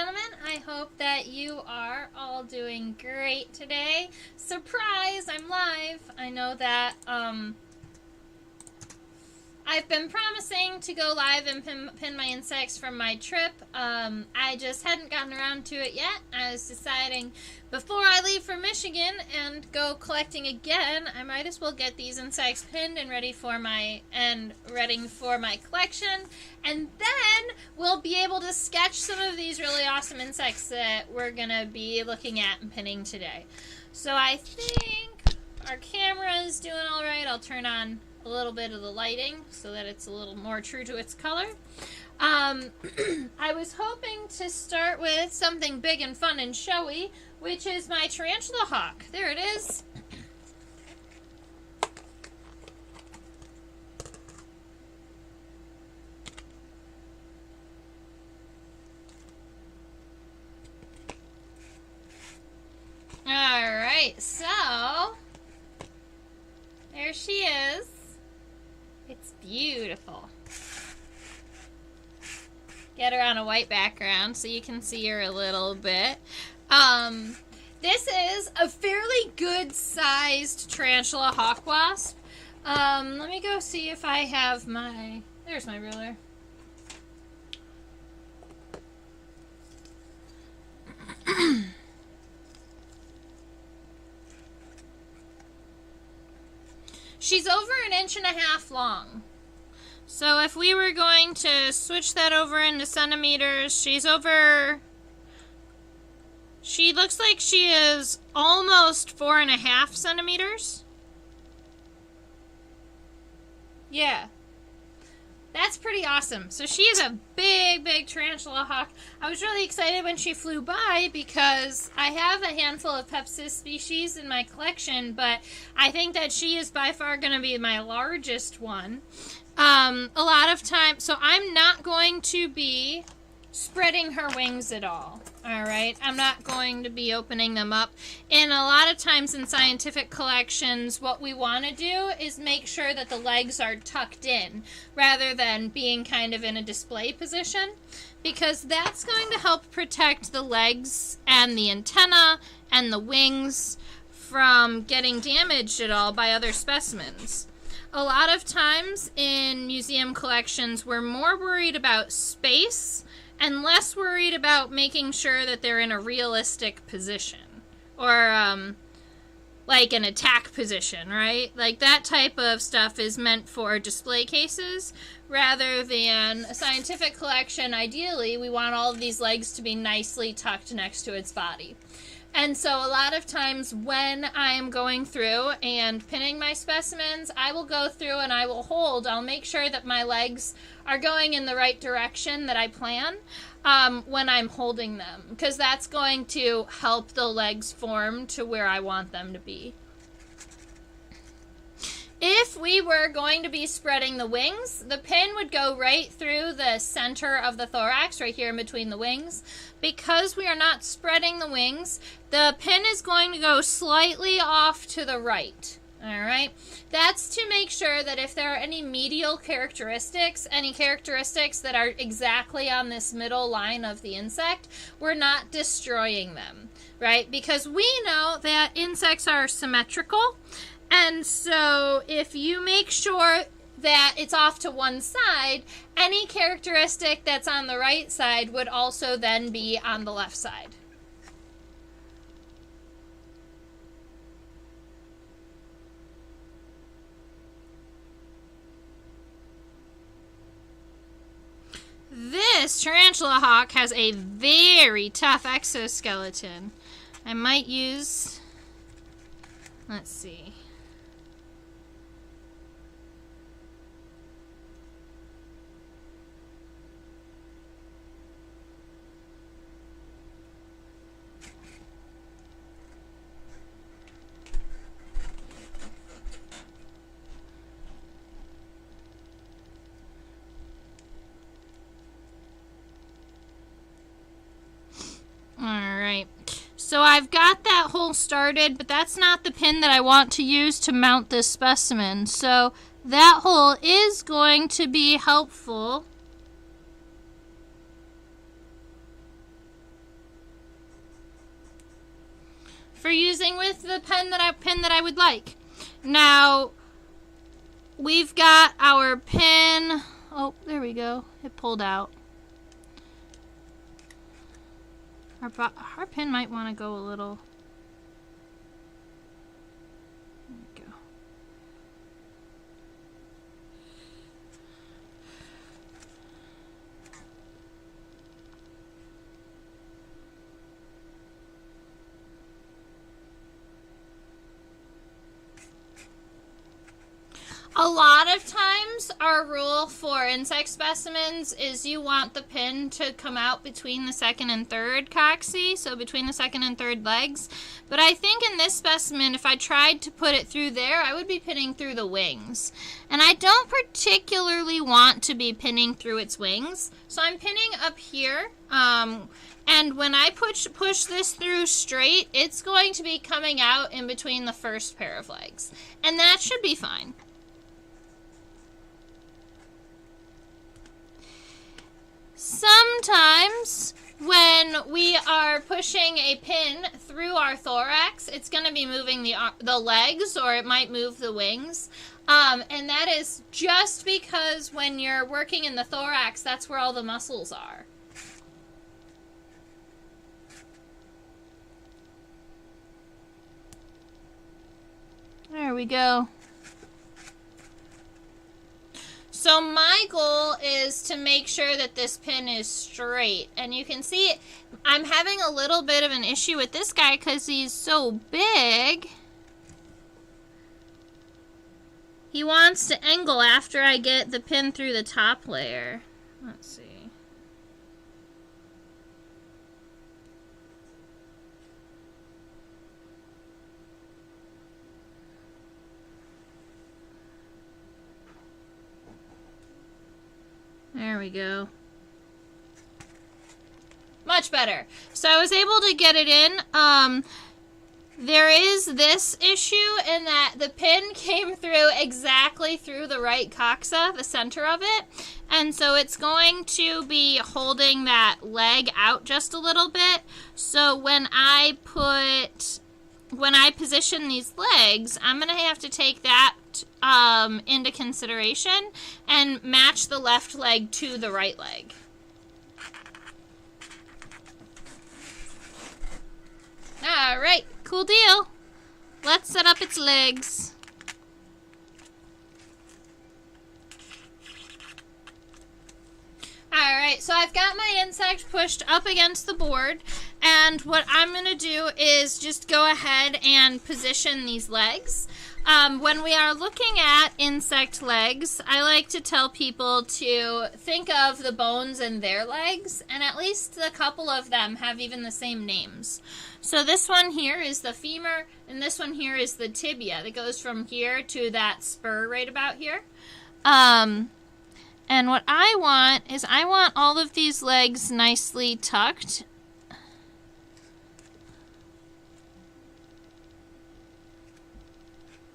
gentlemen, I hope that you are all doing great today. Surprise, I'm live. I know that I've been promising to go live and pin my insects from my trip. I just hadn't gotten around to it yet. I was deciding before I leave for Michigan and go collecting again, I might as well get these insects pinned and ready for my collection. And then we'll be able to sketch some of these really awesome insects that we're going to be looking at and pinning today. So I think our camera is doing all right. I'll turn on a little bit of the lighting so that it's a little more true to its color. I was hoping to start with something big and fun and showy, which is my Tarantula Hawk. There it is. Alright, so there she is. It's beautiful. Get her on a white background so you can see her a little bit. This is a fairly good-sized Tarantula Hawk wasp. Let me go see if I have my... There's my ruler. She's over 1.5 inches long. So if we were going to switch that over into centimeters, she looks like she is almost 4.5 centimeters. Yeah. That's pretty awesome. So she is a big, big Tarantula Hawk. I was really excited when she flew by because I have a handful of Pepsis species in my collection, but I think that she is by far going to be my largest one. A lot of times, so I'm not going to be spreading her wings at all. Alright, I'm not going to be opening them up. And a lot of times in scientific collections, what we want to do is make sure that the legs are tucked in rather than being kind of in a display position, because that's going to help protect the legs and the antenna and the wings from getting damaged at all by other specimens. A lot of times in museum collections, we're more worried about space and less worried about making sure that they're in a realistic position. Or, like an attack position, right? Like that type of stuff is meant for display cases rather than a scientific collection. Ideally, we want all of these legs to be nicely tucked next to its body. And so a lot of times when I'm going through and pinning my specimens, I will go through and I'll make sure that my legs are going in the right direction that I plan when I'm holding them, because that's going to help the legs form to where I want them to be. If we were going to be spreading the wings, the pin would go right through the center of the thorax, right here in between the wings. Because we are not spreading the wings, the pin is going to go slightly off to the right. Alright? That's to make sure that if there are any medial characteristics, any characteristics that are exactly on this middle line of the insect, we're not destroying them. Right? Because we know that insects are symmetrical. And so if you make sure that it's off to one side, any characteristic that's on the right side would also then be on the left side. This Tarantula Hawk has a very tough exoskeleton. I might use, let's see. Alright, so I've got that hole started, but that's not the pin that I want to use to mount this specimen. So that hole is going to be helpful for using with the pin that I would like. Now, we've got our pin. Oh, there we go. It pulled out. Our pin might want to go a little. There we go. A lot of times, our rule for insect specimens is you want the pin to come out between the second and third coccyx, so between the second and third legs. But I think in this specimen, if I tried to put it through there, I would be pinning through the wings. And I don't particularly want to be pinning through its wings, so I'm pinning up here. And when I push this through straight, it's going to be coming out in between the first pair of legs. And that should be fine. Sometimes when we are pushing a pin through our thorax, it's going to be moving the legs, or it might move the wings. And that is just because when you're working in the thorax, that's where all the muscles are. There we go. So my goal is to make sure that this pin is straight. And you can see I'm having a little bit of an issue with this guy because he's so big. He wants to angle after I get the pin through the top layer. Let's see. There we go. Much better. So I was able to get it in. There is this issue in that the pin came through exactly through the right coxa, the center of it. And so it's going to be holding that leg out just a little bit. So when I position these legs, I'm going to have to take that into consideration and match the left leg to the right leg. All right, cool deal. Let's set up its legs. Alright, so I've got my insect pushed up against the board, and what I'm going to do is just go ahead and position these legs. When we are looking at insect legs, I like to tell people to think of the bones in their legs, and at least a couple of them have even the same names. So this one here is the femur, and this one here is the tibia that goes from here to that spur right about here. And what I want is I want all of these legs nicely tucked.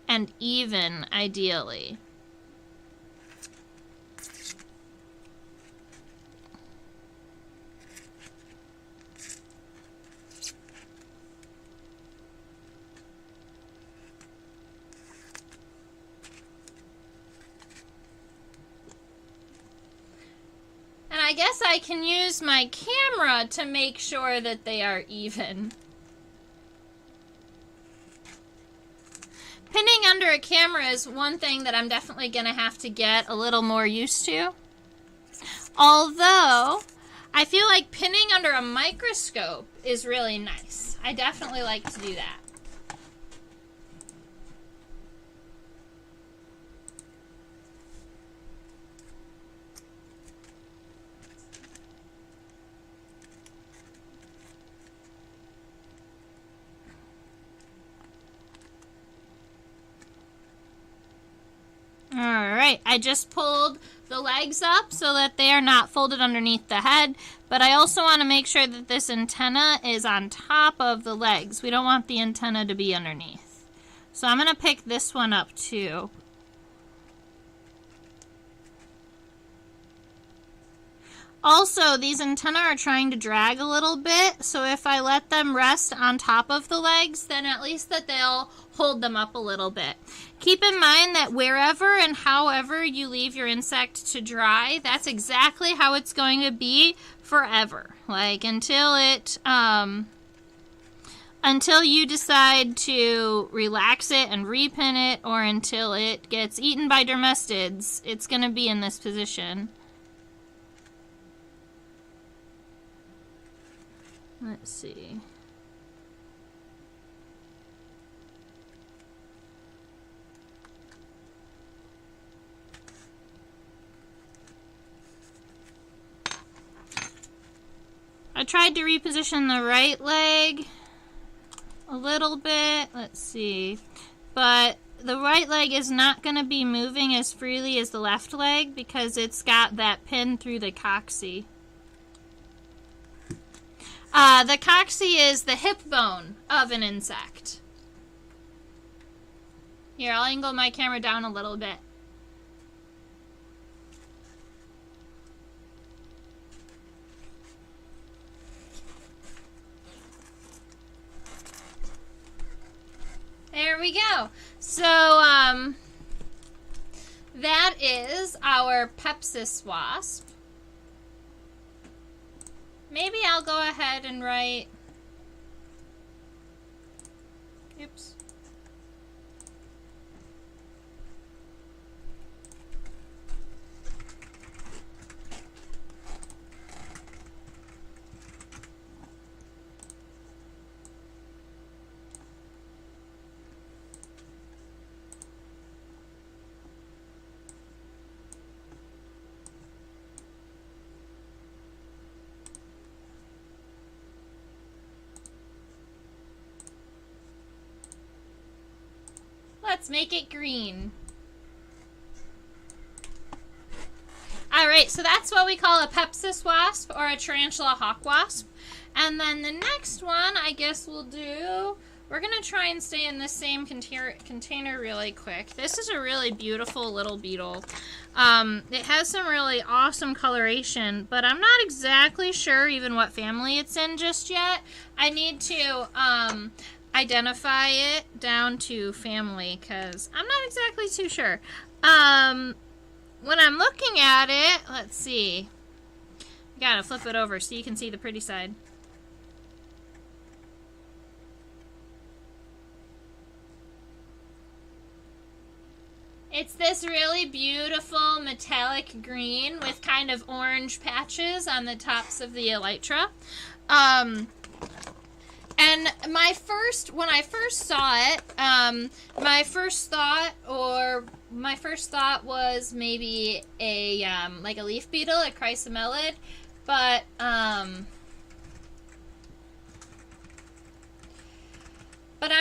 And even, ideally. And I guess I can use my camera to make sure that they are even. Pinning under a camera is one thing that I'm definitely going to have to get a little more used to. Although, I feel like pinning under a microscope is really nice. I definitely like to do that. Alright, I just pulled the legs up so that they are not folded underneath the head, but I also want to make sure that this antenna is on top of the legs. We don't want the antenna to be underneath. So I'm going to pick this one up too. Also, these antennae are trying to drag a little bit, so if I let them rest on top of the legs, then at least that they'll hold them up a little bit. Keep in mind that wherever and however you leave your insect to dry, that's exactly how it's going to be forever. Like, until you decide to relax it and repin it, or until it gets eaten by dermestids, it's going to be in this position. Let's see. I tried to reposition the right leg a little bit. Let's see. But the right leg is not going to be moving as freely as the left leg because it's got that pin through the coccyx. The coccyx is the hip bone of an insect. Here, I'll angle my camera down a little bit. There we go. So, that is our Pepsis wasp. Maybe I'll go ahead and write, oops. Let's make it green. Alright, so that's what we call a Pepsis wasp or a Tarantula Hawk wasp. And then the next one, I guess we'll do, we're going to try and stay in the same container really quick. This is a really beautiful little beetle. It has some really awesome coloration, but I'm not exactly sure even what family it's in just yet. I need to identify it down to family because I'm not exactly too sure. When I'm looking at it, let's see. You gotta flip it over so you can see the pretty side. It's this really beautiful metallic green with kind of orange patches on the tops of the elytra. And when I first saw it, my first thought was maybe a like a leaf beetle, a chrysomelid, but I'm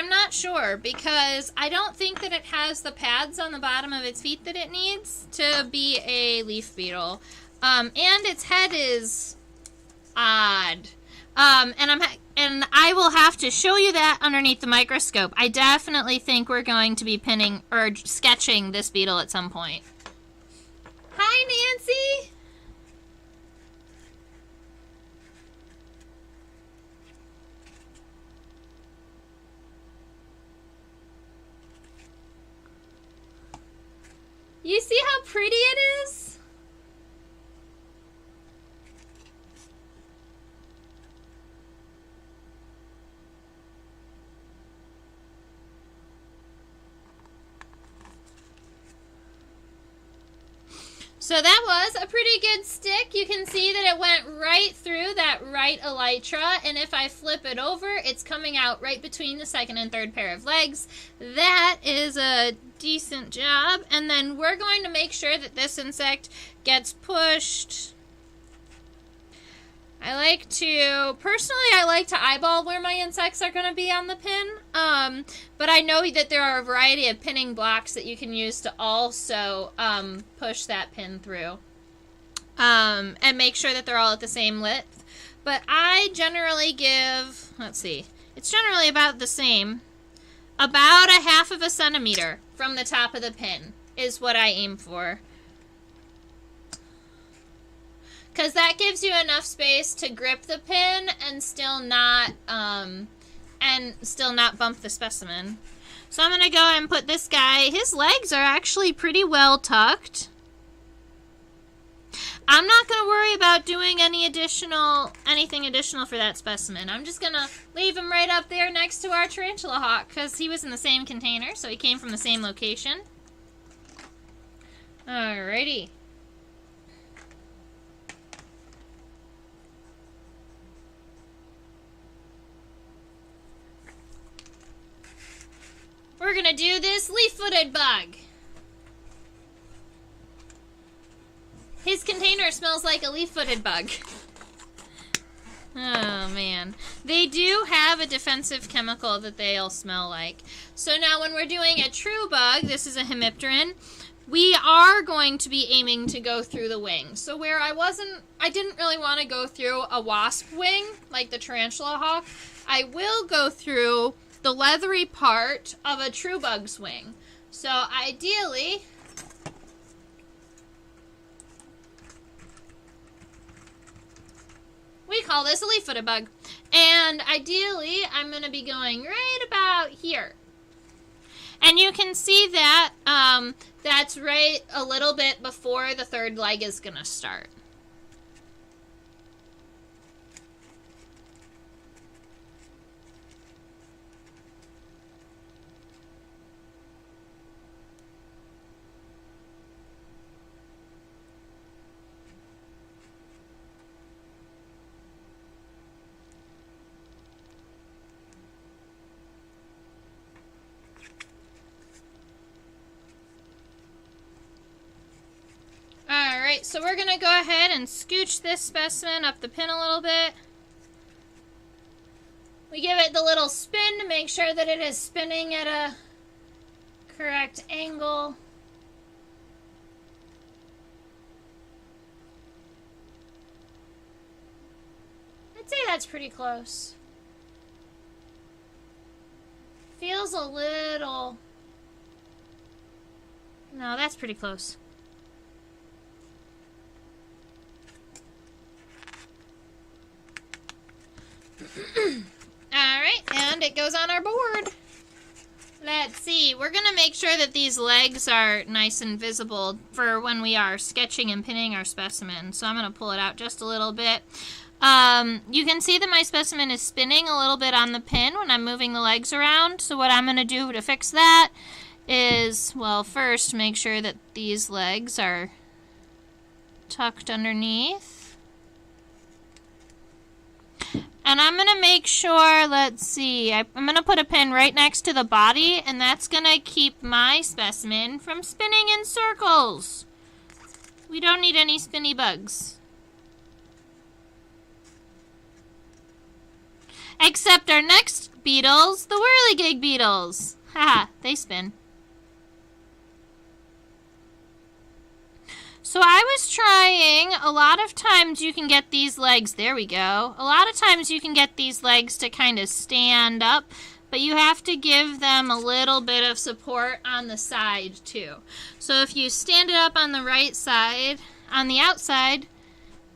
not sure because I don't think that it has the pads on the bottom of its feet that it needs to be a leaf beetle, and its head is odd. And I will have to show you that underneath the microscope. I definitely think we're going to be pinning or sketching this beetle at some point. Hi, Nancy! You see how pretty it is? So that was a pretty good stick. You can see that it went right through that right elytra, and if I flip it over, it's coming out right between the second and third pair of legs. That is a decent job, and then we're going to make sure that this insect gets pushed. Personally, I like to eyeball where my insects are going to be on the pin, but I know that there are a variety of pinning blocks that you can use to also push that pin through and make sure that they're all at the same width. But I generally give, let's see, it's generally about the same. About a 1/2 centimeter from the top of the pin is what I aim for. because that gives you enough space to grip the pin and still not bump the specimen. So I'm going to go ahead and put this guy. His legs are actually pretty well tucked. I'm not going to worry about doing anything additional for that specimen. I'm just going to leave him right up there next to our Tarantula Hawk because he was in the same container, so he came from the same location. Alrighty. We're going to do this leaf-footed bug. His container smells like a leaf-footed bug. Oh, man. They do have a defensive chemical that they all smell like. So now when we're doing a true bug, this is a hemipteran, we are going to be aiming to go through the wing. So where I didn't really want to go through a wasp wing, like the Tarantula Hawk, I will go through the leathery part of a true bug's wing. So ideally, we call this a leaf-footed bug. And ideally, I'm going to be going right about here. And you can see that that's right a little bit before the third leg is going to start. Alright, so we're going to go ahead and scooch this specimen up the pin a little bit. We give it the little spin to make sure that it is spinning at a correct angle. I'd say that's pretty close. Feels a little... No, that's pretty close. Alright, and it goes on our board. Let's see. We're going to make sure that these legs are nice and visible for when we are sketching and pinning our specimen. So I'm going to pull it out just a little bit. You can see that my specimen is spinning a little bit on the pin when I'm moving the legs around. So what I'm going to do to fix that is, well, first make sure that these legs are tucked underneath. And I'm going to make sure, let's see, I'm going to put a pin right next to the body, and that's going to keep my specimen from spinning in circles. We don't need any spinny bugs. Except our next beetles, the Whirligig Beetles. Haha, they spin. So I was trying, a lot of times you can get these legs, there we go. A lot of times you can get these legs to kind of stand up, but you have to give them a little bit of support on the side too. So if you stand it up on the right side, on the outside,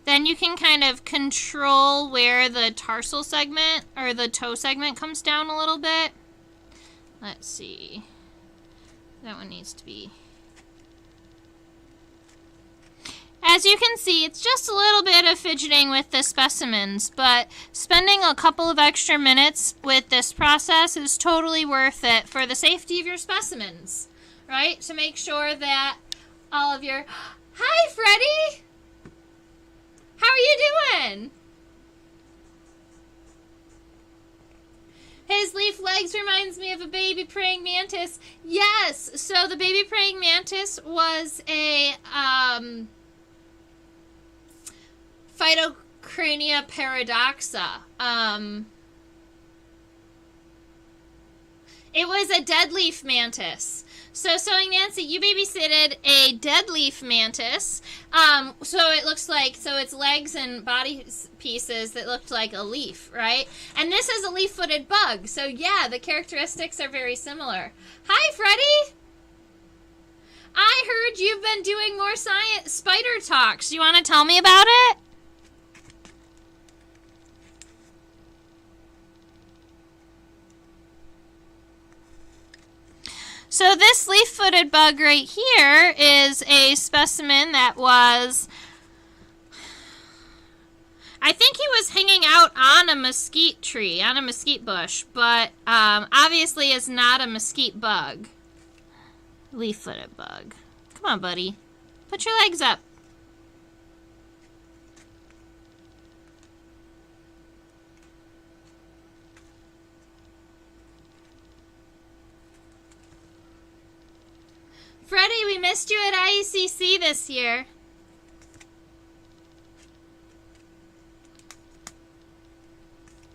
then you can kind of control where the tarsal segment or the toe segment comes down a little bit. Let's see. That one needs to be... As you can see, it's just a little bit of fidgeting with the specimens, but spending a couple of extra minutes with this process is totally worth it for the safety of your specimens, right? To make sure that all of your... Hi, Freddie! How are you doing? His leaf legs reminds me of a baby praying mantis. Yes, so the baby praying mantis was a... Phytocrania paradoxa. It was a dead leaf mantis. So, Sewing Nancy, you babysitted a dead leaf mantis. So it looks like, so it's legs and body pieces that looked like a leaf, right? And this is a leaf-footed bug. So yeah, the characteristics are very similar. Hi, Freddie! I heard you've been doing more spider talks. You want to tell me about it? So this leaf-footed bug right here is a specimen that was, I think he was hanging out on a mesquite tree, on a mesquite bush, but obviously is not a mesquite bug. Leaf-footed bug. Come on, buddy. Put your legs up. Freddie, we missed you at IECC this year.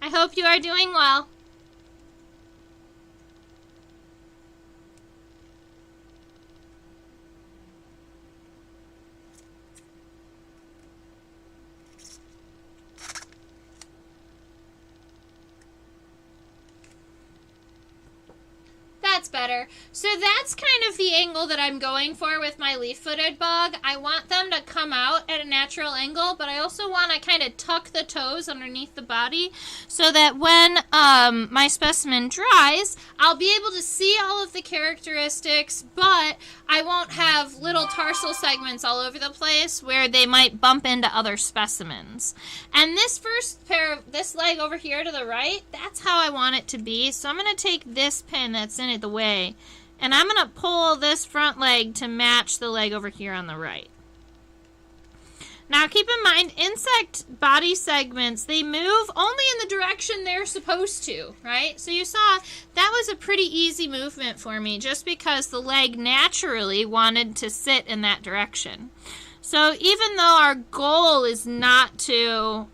I hope you are doing well. That's better. So that's kind of the angle that I'm going for with my leaf-footed bug. I want them to come out at a natural angle, but I also want to kind of tuck the toes underneath the body so that when my specimen dries, I'll be able to see all of the characteristics, but I won't have little tarsal segments all over the place where they might bump into other specimens. And this first pair of, this leg over here to the right, that's how I want it to be. So I'm going to take this pin that's in it the way, and I'm going to pull this front leg to match the leg over here on the right. Now keep in mind, insect body segments, they move only in the direction they're supposed to, right? So you saw that was a pretty easy movement for me just because the leg naturally wanted to sit in that direction. So even though our goal is not to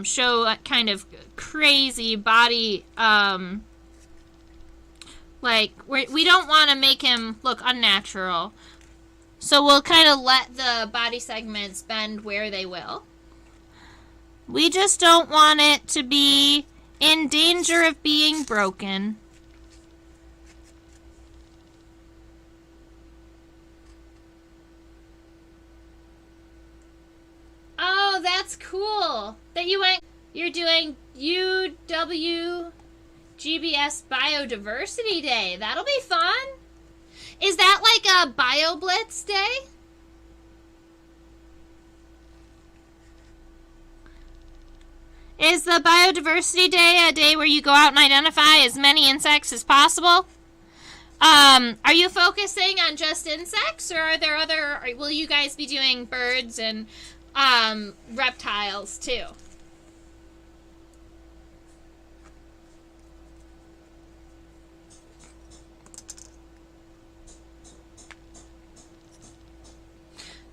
show a kind of crazy body, like we don't want to make him look unnatural. So we'll kind of let the body segments bend where they will. We just don't want it to be in danger of being broken. Oh, that's cool. That you're doing UW GBS Biodiversity Day. That'll be fun. Is that like a BioBlitz day? Is the Biodiversity Day a day where you go out and identify as many insects as possible? Are you focusing on just insects, or are there other, or will you guys be doing birds and reptiles too?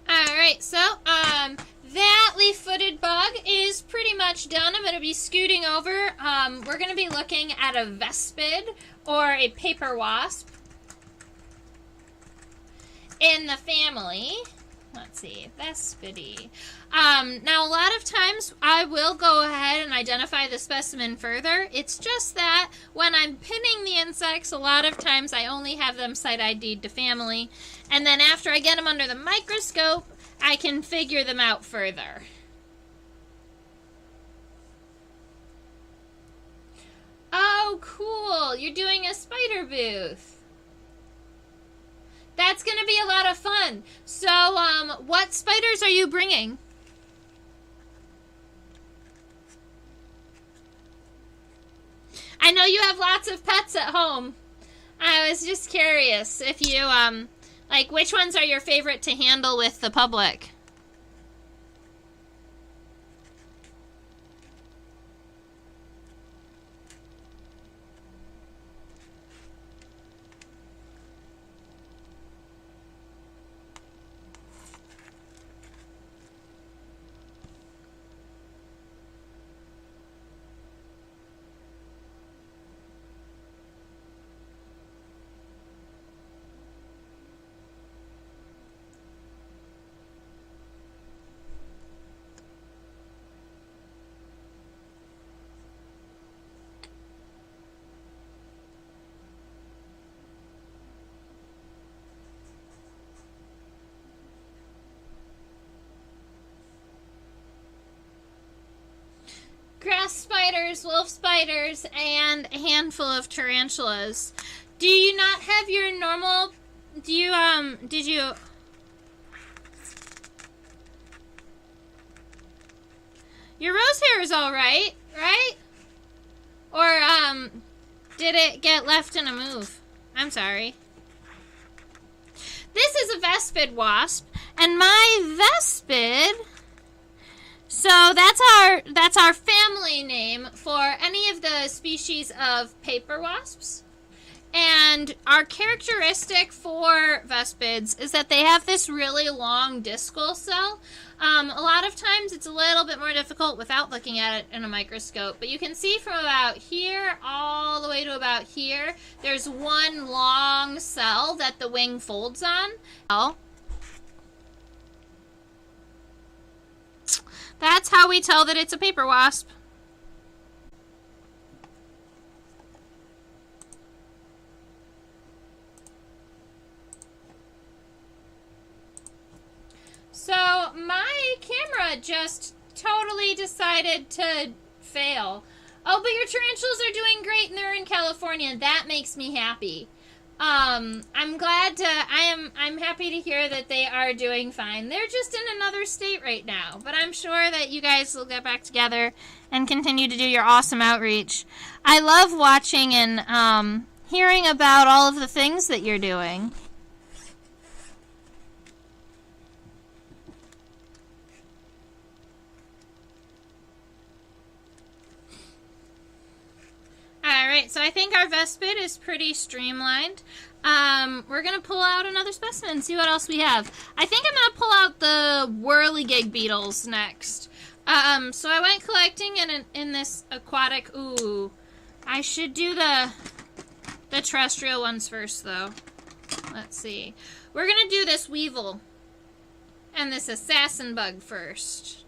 Alright, so, that leaf-footed bug is pretty much done. I'm going to be scooting over. We're going to be looking at a vespid, or a paper wasp, in the family. Let's see, vespidae. Now, a lot of times, I will go ahead and identify the specimen further. It's just that when I'm pinning the insects, a lot of times I only have them site ID'd to family. And then after I get them under the microscope, I can figure them out further. Oh, cool. You're doing a spider booth. That's going to be a lot of fun. So, what spiders are you bringing? I know you have lots of pets at home. I was just curious if you, like, which ones are your favorite to handle with the public? spiders, wolf spiders, and a handful of tarantulas. Do you not have your normal... did you... Your rose hair is alright, right? Or, did it get left in a move? I'm sorry. This is a vespid wasp, and my vespid... So that's our family name for any of the species of paper wasps. And our characteristic for vespids is that they have this really long discal cell. A lot of times it's a little bit more difficult without looking at it in a microscope. But you can see from about here all the way to about here, there's one long cell that the wing folds on. That's how we tell that it's a paper wasp. So my camera just totally decided to fail. Oh, but your tarantulas are doing great and they're in California. That makes me happy. I'm glad to, I'm happy to hear that they are doing fine. They're just in another state right now, but I'm sure that you guys will get back together and continue to do your awesome outreach. I love watching and, hearing about all of the things that you're doing. Alright, so I think our vespid is pretty streamlined. We're going to pull out another specimen and see what else we have. I think I'm going to pull out the Whirligig Beetles next. So I went collecting in this aquatic... Ooh, I should do the terrestrial ones first, though. Let's see. We're going to do this Weevil and this assassin bug first.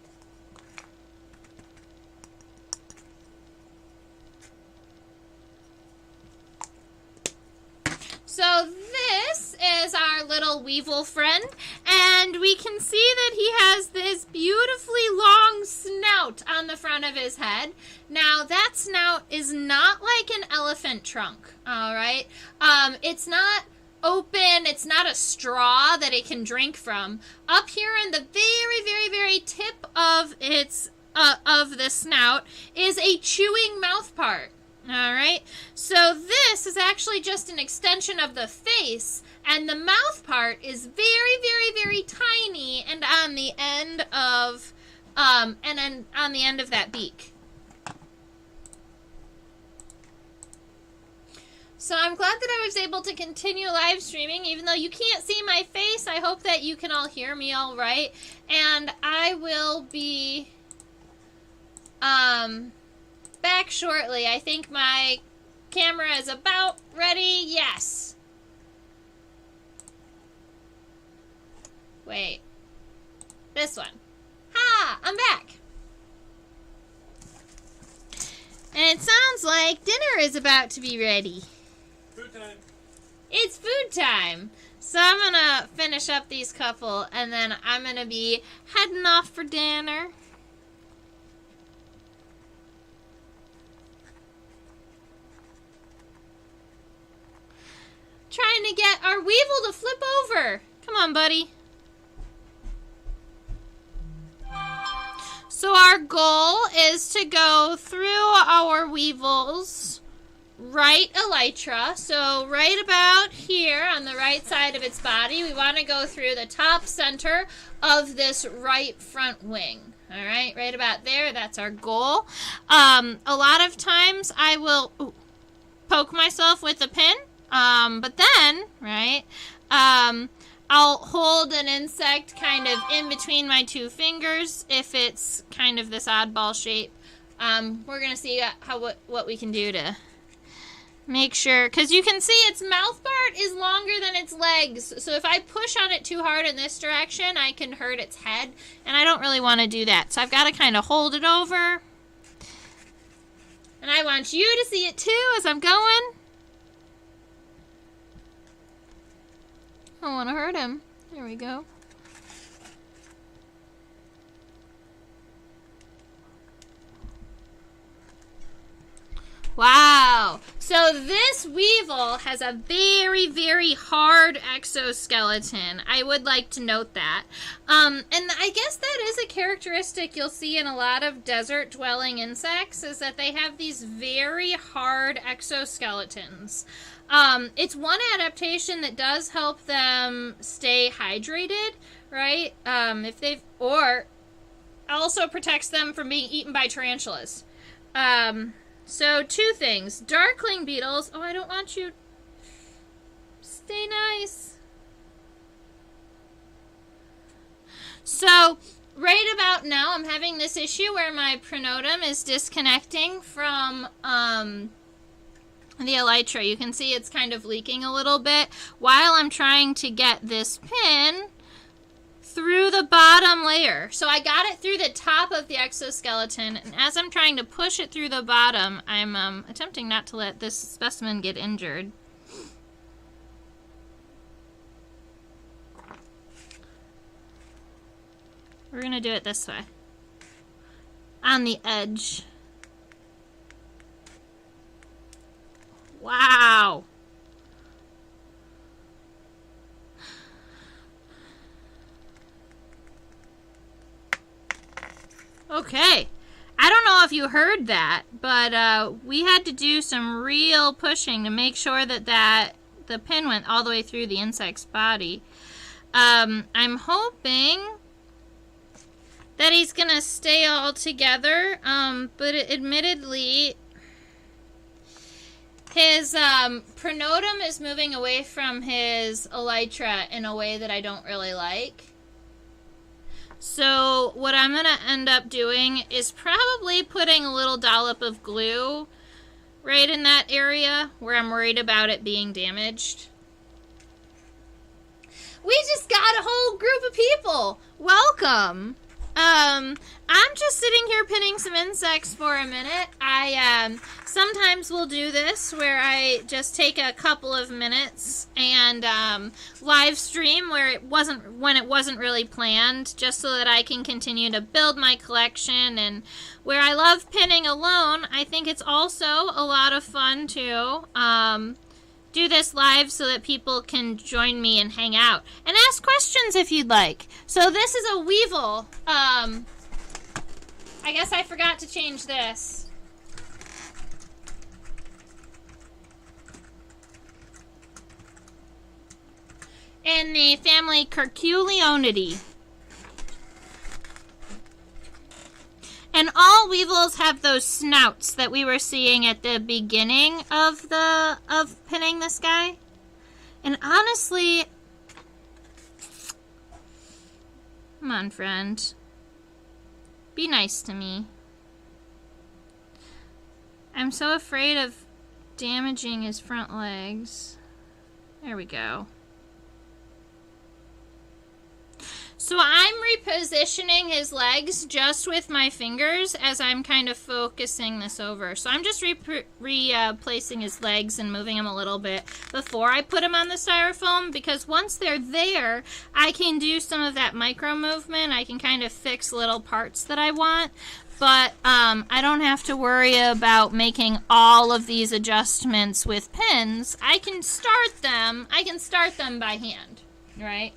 So this is our little Weevil friend, and we can see that he has this beautifully long snout on the front of his head. Now, that snout is not like an elephant trunk, all right? It's not open, it's not a straw that it can drink from. Up here in the very, very, very tip of its of the snout is a chewing mouth part. Alright, so this is actually just an extension of the face, and the mouth part is very, very, very tiny and on the end of, on the end of that beak. So I'm glad that I was able to continue live streaming, even though you can't see my face. I hope that you can all hear me all right, and I will be, back shortly. I think my camera is about ready. Yes. Wait. This one. Ha! I'm back. And it sounds like dinner is about to be ready. Food time. It's food time. So I'm gonna finish up these couple and then I'm gonna be heading off for dinner. Trying to get our Weevil to flip over. Come on, buddy. So our goal is to go through our Weevil's right elytra. So right about here on the right side of its body, we want to go through the top center of this right front wing. All right, right about there. That's our goal. A lot of times I will poke myself with a pin. But then, right, I'll hold an insect kind of in between my two fingers if it's kind of this oddball shape. We're going to see what we can do to make sure, because you can see its mouth part is longer than its legs. So if I push on it too hard in this direction, I can hurt its head, and I don't really want to do that. So I've got to kind of hold it over. And I want you to see it too as I'm going. I don't want to hurt him. There we go. this Weevil has a very, very hard exoskeleton. I would like to note that. And I guess that is a characteristic you'll see in a lot of desert-dwelling insects, is that they have these very hard exoskeletons. It's one adaptation that does help them stay hydrated, right? Or also protects them from being eaten by tarantulas. So, two things. Darkling beetles. Oh, I don't want you. Stay nice. So, right about now, I'm having this issue where my pronotum is disconnecting from the elytra. You can see it's kind of leaking a little bit while I'm trying to get this pin through the bottom layer. So I got it through the top of the exoskeleton, and as I'm trying to push it through the bottom, I'm attempting not to let this specimen get injured. We're going to do it this way. On the edge. Wow. Okay. I don't know if you heard that, but we had to do some real pushing to make sure that the pin went all the way through the insect's body. I'm hoping that he's going to stay all together, but admittedly, his pronotum is moving away from his elytra in a way that I don't really like. So what I'm going to end up doing is probably putting a little dollop of glue right in that area where I'm worried about it being damaged. We just got a whole group of people. Welcome. I'm just sitting here pinning some insects for a minute. I sometimes will do this where I just take a couple of minutes and live stream when it wasn't really planned, just so that I can continue to build my collection. And where I love pinning alone, I think it's also a lot of fun to do this live so that people can join me and hang out and ask questions if you'd like. So this is a Weevil. I guess I forgot to change this. In the family Curculionidae. And all Weevils have those snouts that we were seeing at the beginning of pinning this guy. And honestly, come on, friend. Be nice to me. I'm so afraid of damaging his front legs. There we go. So I'm repositioning his legs just with my fingers as I'm kind of focusing this over. So I'm just replacing his legs and moving him a little bit before I put him on the styrofoam, because once they're there, I can do some of that micro movement. I can kind of fix little parts that I want. But I don't have to worry about making all of these adjustments with pins. I can start them by hand, right?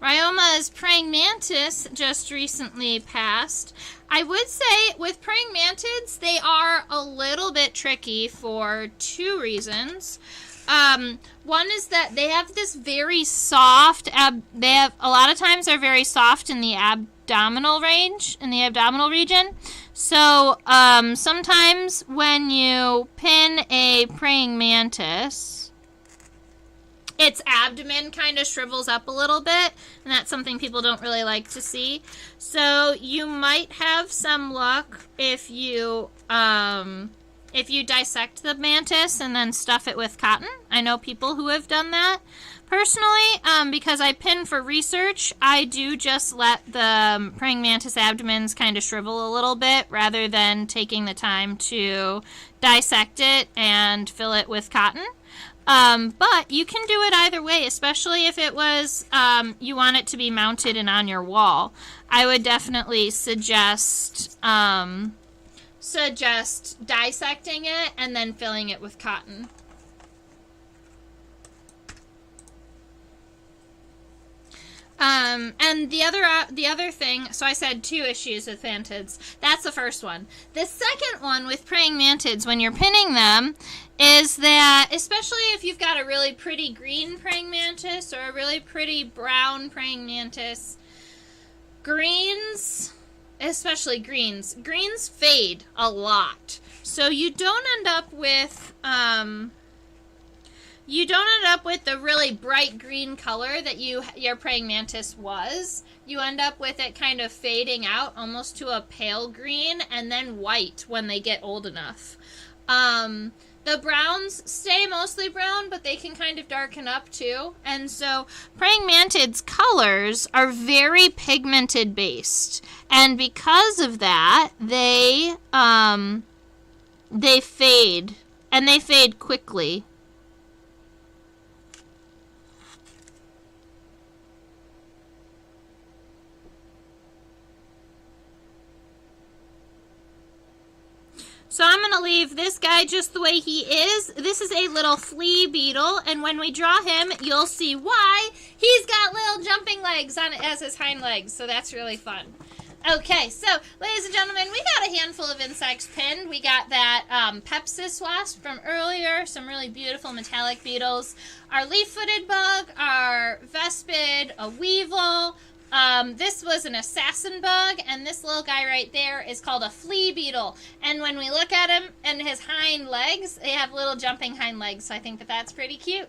Ryoma's praying mantis just recently passed. I would say with praying mantids, they are a little bit tricky for two reasons. One is that they have this very soft, a lot of times they're very soft in the abdominal range, in the abdominal region. So, sometimes when you pin a praying mantis, its abdomen kind of shrivels up a little bit, and that's something people don't really like to see. So you might have some luck if you dissect the mantis and then stuff it with cotton. I know people who have done that. Personally, because I pin for research, I do just let the praying mantis abdomens kind of shrivel a little bit rather than taking the time to dissect it and fill it with cotton. But you can do it either way, especially if it was, you want it to be mounted and on your wall. I would definitely suggest, suggest dissecting it and then filling it with cotton. And the other thing, so I said 2 issues with Mantids. That's the first one. The second one with praying Mantids, when you're pinning them, is that, especially if you've got a really pretty green praying mantis or a really pretty brown praying mantis, greens, especially greens fade a lot. So you don't end up with, the really bright green color that your praying mantis was. You end up with it kind of fading out almost to a pale green and then white when they get old enough. The browns stay mostly brown, but they can kind of darken up too. And so praying mantids colors are very pigmented based. And because of that, they fade, and they fade quickly. So I'm going to leave this guy just the way he is. This is a little flea beetle, and when we draw him, you'll see why. He's got little jumping legs on it as his hind legs, so that's really fun. Okay, so, ladies and gentlemen, we got a handful of insects pinned. We got that Pepsis wasp from earlier, some really beautiful metallic beetles, our leaf-footed bug, our vespid, a weevil. This was an assassin bug, and this little guy right there is called a flea beetle. And when we look at him and his hind legs, they have little jumping hind legs, so I think that that's pretty cute.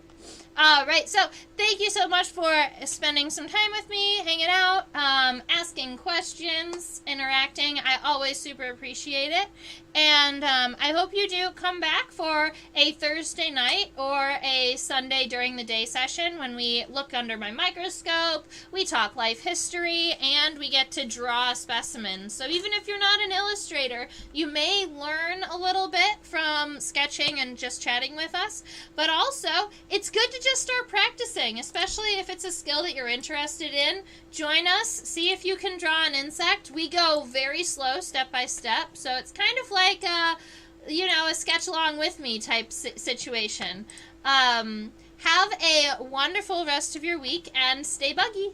Right, so thank you so much for spending some time with me, hanging out, asking questions, interacting. I always super appreciate it. And I hope you do come back for a Thursday night or a Sunday during the day session when we look under my microscope, we talk life history, and we get to draw specimens. So even if you're not an illustrator, you may learn a little bit from sketching and just chatting with us. But also, it's good to just start practicing, especially if it's a skill that you're interested in. Join us, see if you can draw an insect. We go very slow, step by step, so it's kind of like a sketch along with me type situation. Have a wonderful rest of your week and stay buggy.